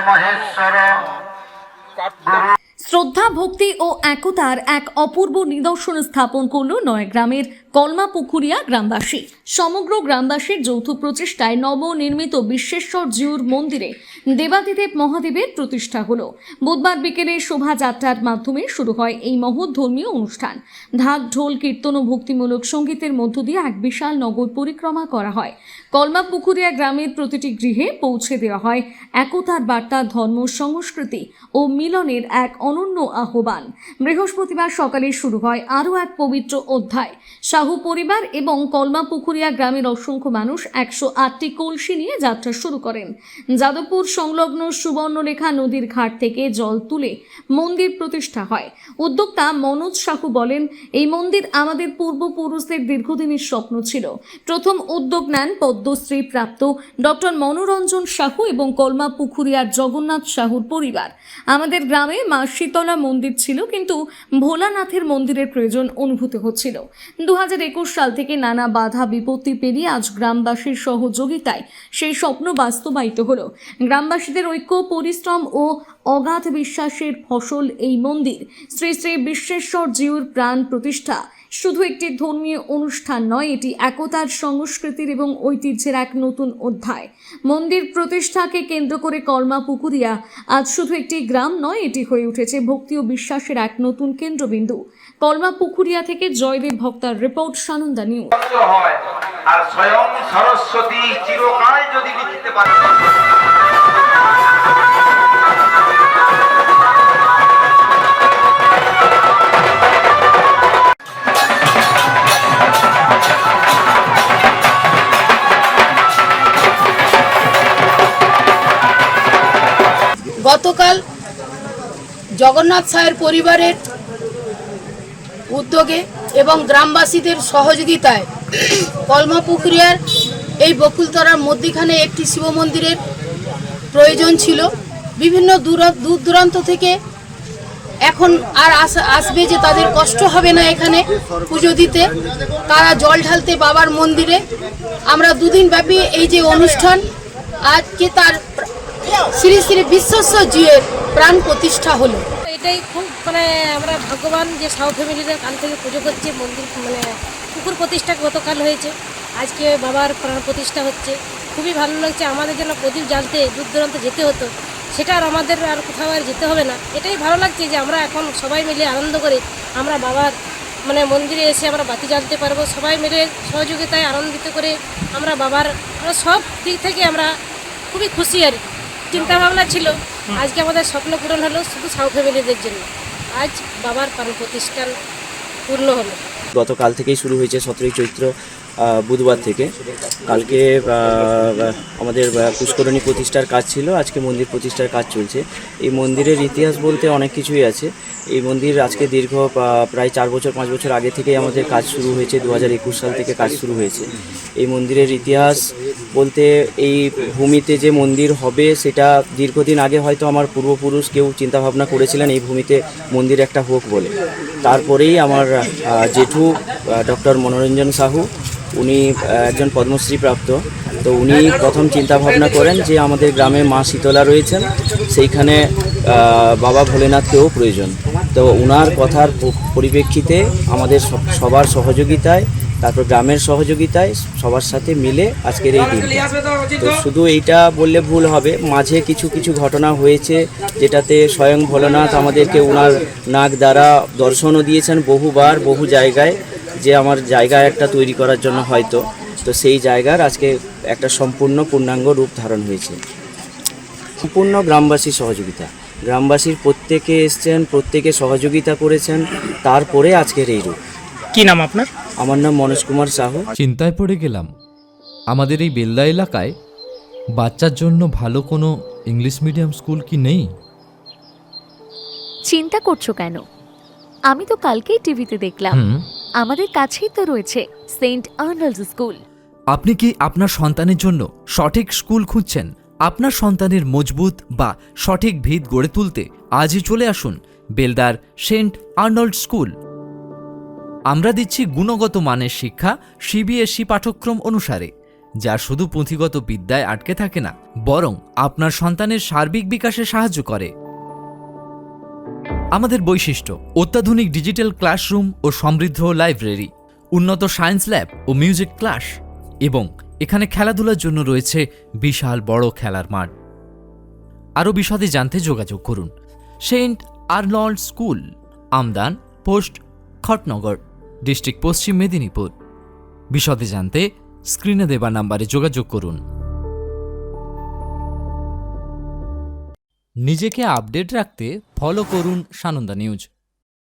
মহেশ্বর শ্রদ্ধা, ভক্তি ও একতার এক অপূর্ব নিদর্শন স্থাপন করল নয়াগ্রামের কলমাপুকুরিয়া গ্রামবাসী। সমগ্র গ্রামবাসীর যৌথ প্রচেষ্টায় নবনির্মিত বিশ্বেশ্বর জিউর মন্দিরে দেবাদিদেব মহাদেবের প্রতিষ্ঠা হলো। বুধবার বিকেলে শোভাযাত্রার মাধ্যমে শুরু হয় এই মহৎ ধর্মীয় অনুষ্ঠান। ঢাক, ঢোল, কীর্তন ও ভক্তিমূলক সঙ্গীতের মধ্য দিয়ে এক বিশাল নগর পরিক্রমা করা হয়। কলমাপুকুরিয়া গ্রামের প্রতিটি গৃহে পৌঁছে দেওয়া হয় একতার বার্তা, ধর্ম, সংস্কৃতি ও মিলনের এক অনন্য আহ্বান। বৃহস্পতিবার সকালে শুরু হয় আরও এক পবিত্র অধ্যায়। সাহু পরিবার এবং কলমাপুকুরিয়া গ্রামের অসংখ্য মানুষ 108টি কলসি নিয়ে যাত্রা শুরু করেন। যাদবপুর সংলগ্ন সুবর্ণরেখা নদীর ঘাট থেকে জল তুলে মন্দির প্রতিষ্ঠা হয়। উদ্যোক্তা মনোজ সাহু বলেন, এই মন্দির আমাদের পূর্বপুরুষদের দীর্ঘদিনের স্বপ্ন ছিল। প্রথম উদ্যোগ নেন পদ্মশ্রী প্রাপ্ত ডক্টর মনোরঞ্জন সাহু এবং কলমাপুকুরিয়ার জগন্নাথ সাহুর পরিবার। আমাদের গ্রামে মা শীতলা মন্দির ছিল, কিন্তু ভোলানাথের মন্দিরের প্রয়োজন অনুভূত হচ্ছিল। 2021 সাল থেকে নানা বাধা বিপত্তি পেরিয়ে আজ গ্রামবাসীর সহযোগিতায় সেই স্বপ্ন বাস্তবায়িত হলো। গ্রামবাসীদের ঐক্য, পরিশ্রম ও অগাধ বিশ্বাসের ফসল এই মন্দির। শ্রী শ্রী বিশ্বেশ্বর জিউর প্রাণ প্রতিষ্ঠা শুধু একটি ধর্মীয় অনুষ্ঠান নয়, এটি একতার, সংস্কৃতির এবং ঐতিহ্যের এক নতুন অধ্যায়। মন্দির প্রতিষ্ঠাকে কেন্দ্র করে কলমাপুকুরিয়া আজ শুধু একটি গ্রাম নয়, এটি হয়ে উঠেছে ভক্তি ও বিশ্বাসের এক নতুন কেন্দ্রবিন্দু। কলমাপুকুরিয়া থেকে জয়দেব ভক্তার রিপোর্ট, সানন্দা নিউজ। আর স্বয়ং সরস্বতী চিরকাল যদি লিখতে পারে। গতকাল জগন্নাথ সাহের পরিবারের উদ্যোগে এবং গ্রামবাসীদের সহযোগিতায় কলমাপুকুরিয়ার এই বকুলতলার মধ্যখানে একটি শিব মন্দিরের প্রয়োজন ছিল। বিভিন্ন দূর দূরান্ত থেকে এখন আর আসবে যে তাদের কষ্ট হবে না এখানে পুজো দিতে, তারা জল ঢালতে বাবার মন্দিরে। আমরা দুদিন ব্যাপী এই যে অনুষ্ঠান, আজকে তার শ্রী শ্রী বিশ্বেশ্বর জিউর প্রাণ প্রতিষ্ঠা হলো। এটাই খুব আমরা ভগবান যে সাউ ফ্যামিলিরা কাল থেকে পুজো করছে, মন্দির পুকুর প্রতিষ্ঠা গতকাল হয়েছে, আজকে বাবার প্রাণ প্রতিষ্ঠা হচ্ছে। খুবই ভালো লাগছে। আমাদের যেন প্রদীপ জ্বালতে দূর দূরান্ত যেতে হতো, সেটা আর আমাদের আর কোথাও আর যেতে হবে না। এটাই ভালো লাগছে যে আমরা এখন সবাই মিলে আনন্দ করে আমরা বাবার মন্দিরে এসে আমরা বাতি জ্বালতে পারবো। সবাই মিলে সহযোগিতায় আনন্দিত করে আমরা বাবার সব দিক থেকে আমরা খুবই খুশি। আর চিন্তা ভাবনা ছিল, আজকে আমাদের স্বপ্ন পূরণ হলো শুধু সাউ ফ্যামিলিদের জন্য। আজ বাবার প্রাণ প্রতিষ্ঠান পূর্ণ হলো। গতকাল থেকেই শুরু হয়েছে 17ই চৈত্র বুধবার থেকে। কালকে আমাদের পুষ্করণী প্রতিষ্ঠার কাজ ছিল, আজকে মন্দির প্রতিষ্ঠার কাজ চলছে। এই মন্দিরের ইতিহাস বলতে অনেক কিছুই আছে। এই মন্দির আজকে দীর্ঘ প্রায় 4-5 বছর আগে থেকেই আমাদের কাজ শুরু হয়েছে। 2021 সাল থেকে কাজ শুরু হয়েছে। এই মন্দিরের ইতিহাস বলতে, এই ভূমিতে যে মন্দির হবে সেটা দীর্ঘদিন আগে হয়তো আমার পূর্বপুরুষ কেউ চিন্তাভাবনা করেছিলেন এই ভূমিতে মন্দির একটা হোক বলে। তারপরেই আমার জেঠু ডক্টর মনোরঞ্জন সাহু, উনি একজন পদ্মশ্রী প্রাপ্ত, তো উনি প্রথম চিন্তা ভাবনা করেন যে আমাদের গ্রামে মা শীতলা রয়েছেন, সেইখানে বাবা ভোলেনাথকেও প্রয়োজন। তো ওনার কথার পরিপ্রেক্ষিতে আমাদের সবার সহযোগিতায়, তারপর গ্রামের সহযোগিতায় সবার সাথে মিলে আজকের এই দিন। তো শুধু এইটা বললে ভুল হবে, মাঝে কিছু কিছু ঘটনা হয়েছে যেটাতে স্বয়ং ভোলেনাথ আমাদেরকে ওনার নাক দ্বারা দর্শনও দিয়েছেন বহুবার, বহু জায়গায়, যে আমার জায়গা একটা তৈরি করার জন্য হয়তো। তো সেই জায়গার আজকে একটা সম্পূর্ণ পূর্ণাঙ্গ রূপ ধারণ হয়েছে। সম্পূর্ণ গ্রামবাসীর সহযোগিতা, গ্রামবাসীর প্রত্যেকে এসছেন, প্রত্যেকে সহযোগিতা করেছেন, তারপরে আজকের এই রূপ। কি নাম আপনার? আমার নাম মনোজ কুমার সাহু। চিন্তায় পড়ে গেলাম, আমাদের এই বেলদা এলাকায় বাচ্চার জন্য ভালো কোনো ইংলিশ মিডিয়াম স্কুল কি নেই? চিন্তা করছো কেন? আমি তো কালকেই টিভিতে দেখলাম, আমাদের কাছেই তো রয়েছে সেন্ট আর্নল্ডস স্কুল। আপনি কি আপনার সন্তানের জন্য সঠিক স্কুল খুঁজছেন? আপনার সন্তানের মজবুত বা সঠিক ভিত গড়ে তুলতে আজই চলে আসুন বেলদার সেন্ট আর্নল্ড স্কুল। আমরা দিচ্ছি গুণগত মানের শিক্ষা সিবিএসই পাঠ্যক্রম অনুসারে। যা শুধু পুঁথিগত বিদ্যায় আটকে থাকে না, বরং আপনার সন্তানের সার্বিক বিকাশে সাহায্য করে। আমাদের বৈশিষ্ট্য: অত্যাধুনিক ডিজিটাল ক্লাসরুম ও সমৃদ্ধ লাইব্রেরি, উন্নত সায়েন্স ল্যাব ও মিউজিক ক্লাস, এবং এখানে খেলাধুলার জন্য রয়েছে বিশাল বড় খেলার মাঠ। আরও বিশদে জানতে যোগাযোগ করুন। Saint Arnold School, Amdan post, Khatnagar, district Paschim Medinipur. বিশদে জানতে স্ক্রিনে দেওয়া নাম্বারে যোগাযোগ করুন। নিজেকে আপডেট রাখতে ফলো করুন সানন্দা নিউজ।